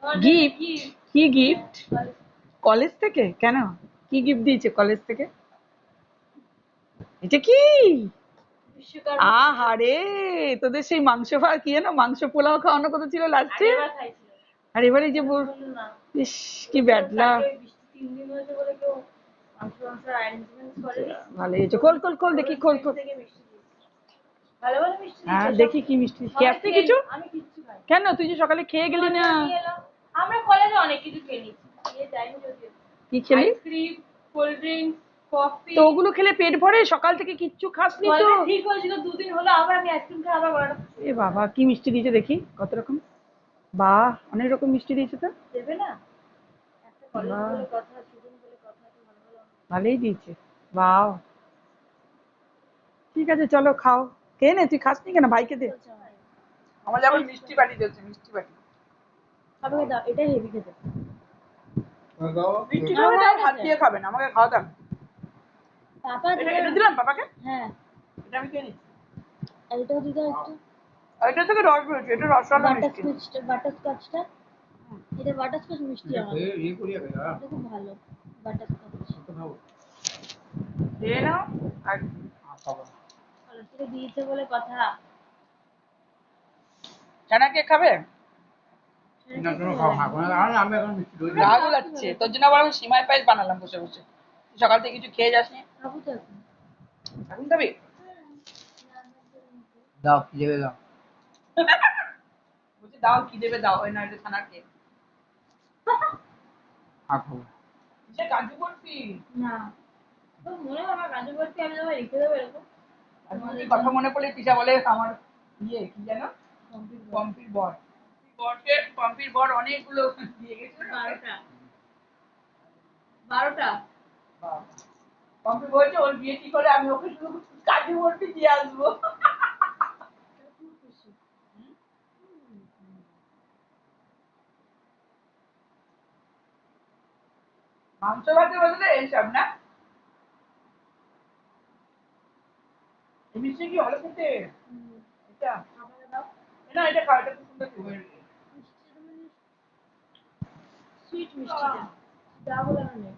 Gift? কি gift? College থেকে? কেন? কি গিফট দিয়েছে কলেজ থেকে? এটা কি? আহারে, তোদের সেই মাংস ভাত কি যেন মাংস পোলাও খাওয়ানো কথা ছিল লাস্টে, আর এবারে যে ইস কি ব্যাড লাক। ভালো হয়েছে, খোল খোল খোল দেখি, খোল খোল। হ্যাঁ দেখি কি মিষ্টি, খেয়ে আসলি কিছু? কেন, তুই যে সকালে খেয়ে গেলি না? আমরা কলেজে অনেক কিছু খেয়ে নিচ্ছি, কি খেলি? Ice cream, cold drinks, coffee. তো ওগুলো খেলে পেট ভরে? সকাল থেকে কিচ্ছু খাসনি তো? ঠিক হয়েছিল, 2 দিন হলো আবার আমি আইসক্রিম খেয়ে আবার গলাটা। এ বাবা, কি মিষ্টি দিয়েছে দেখি, কত রকম। বাহ, অনেক রকম মিষ্টি দিয়েছে তো। দেবে না? একটা কলেজ বলে কথা, স্টুডেন্ট বলে কথা, তো ভালো ভালো। ভালোই দিয়েছে। বাহ, ঠিক আছে চলো খাও। খেয়ে নে, তুই খাসনি কেন? ভাইকে দে। আমার যেমন মিষ্টি বাটি দিয়েছে, মিষ্টি বাটি। আমাকে দাও, এটাই হেভি খেতে। মিষ্টি খাবে দাও, হাত দিয়ে খাবে না, আমাকে খাওয়া দাও। পাপা এটা দিলাম পাপাকে। হ্যাঁ, এটা আমি খেয়ে নিচ্ছি। আর এটাও দিতে একটু। এটা থেকে রস বেরোচ্ছে, এটা রসওয়ালা মিষ্টি। বাটারস্কচটা, এটা বাটারস্কচ মিষ্টি আমার। এটা খুব ভালো বাটারস্কচ। খেয়ে নাও আর খাবো। কলেজে দিয়েছে বলে কথা। চানা কে খাবে? রাগ লাগছে তোর জন্য, আবার আমি সিমাই পায়েস বানালাম বসে বসে। তুই সকাল থেকে কিছু খেয়ে যাসনি। খাবো তো এখন। এখন খাবি? দাও কি দেবে দাও। বলছি দাও, কি দেবে দাও, ওই না এটা ছানার কেক। খাবো। কিসের কাজু বরফি? না, তো মনে হয় আমার কাজু বরফি আমি তোমায় রেখে দেবো এরকম। কাজু কথা মনে পড়লে তিশা বলে আমার ইয়ে কি জানো, পম্পির বর। পম্পির বর অনেকগুলো দিয়ে গেছে। 12টা। পম্পি বলছে ওর বিয়ে কি করে, আমি ওকে শুধু কাজু বরফি দিয়ে আসবো। মাংস ভাতের বদলে এইসব না? এই মিষ্টি কি ভালো খেতে? এটা না, এটা খাও, এটা খুব সুন্দর খেতে। সুইট মিষ্টিটা যা বলার নেই।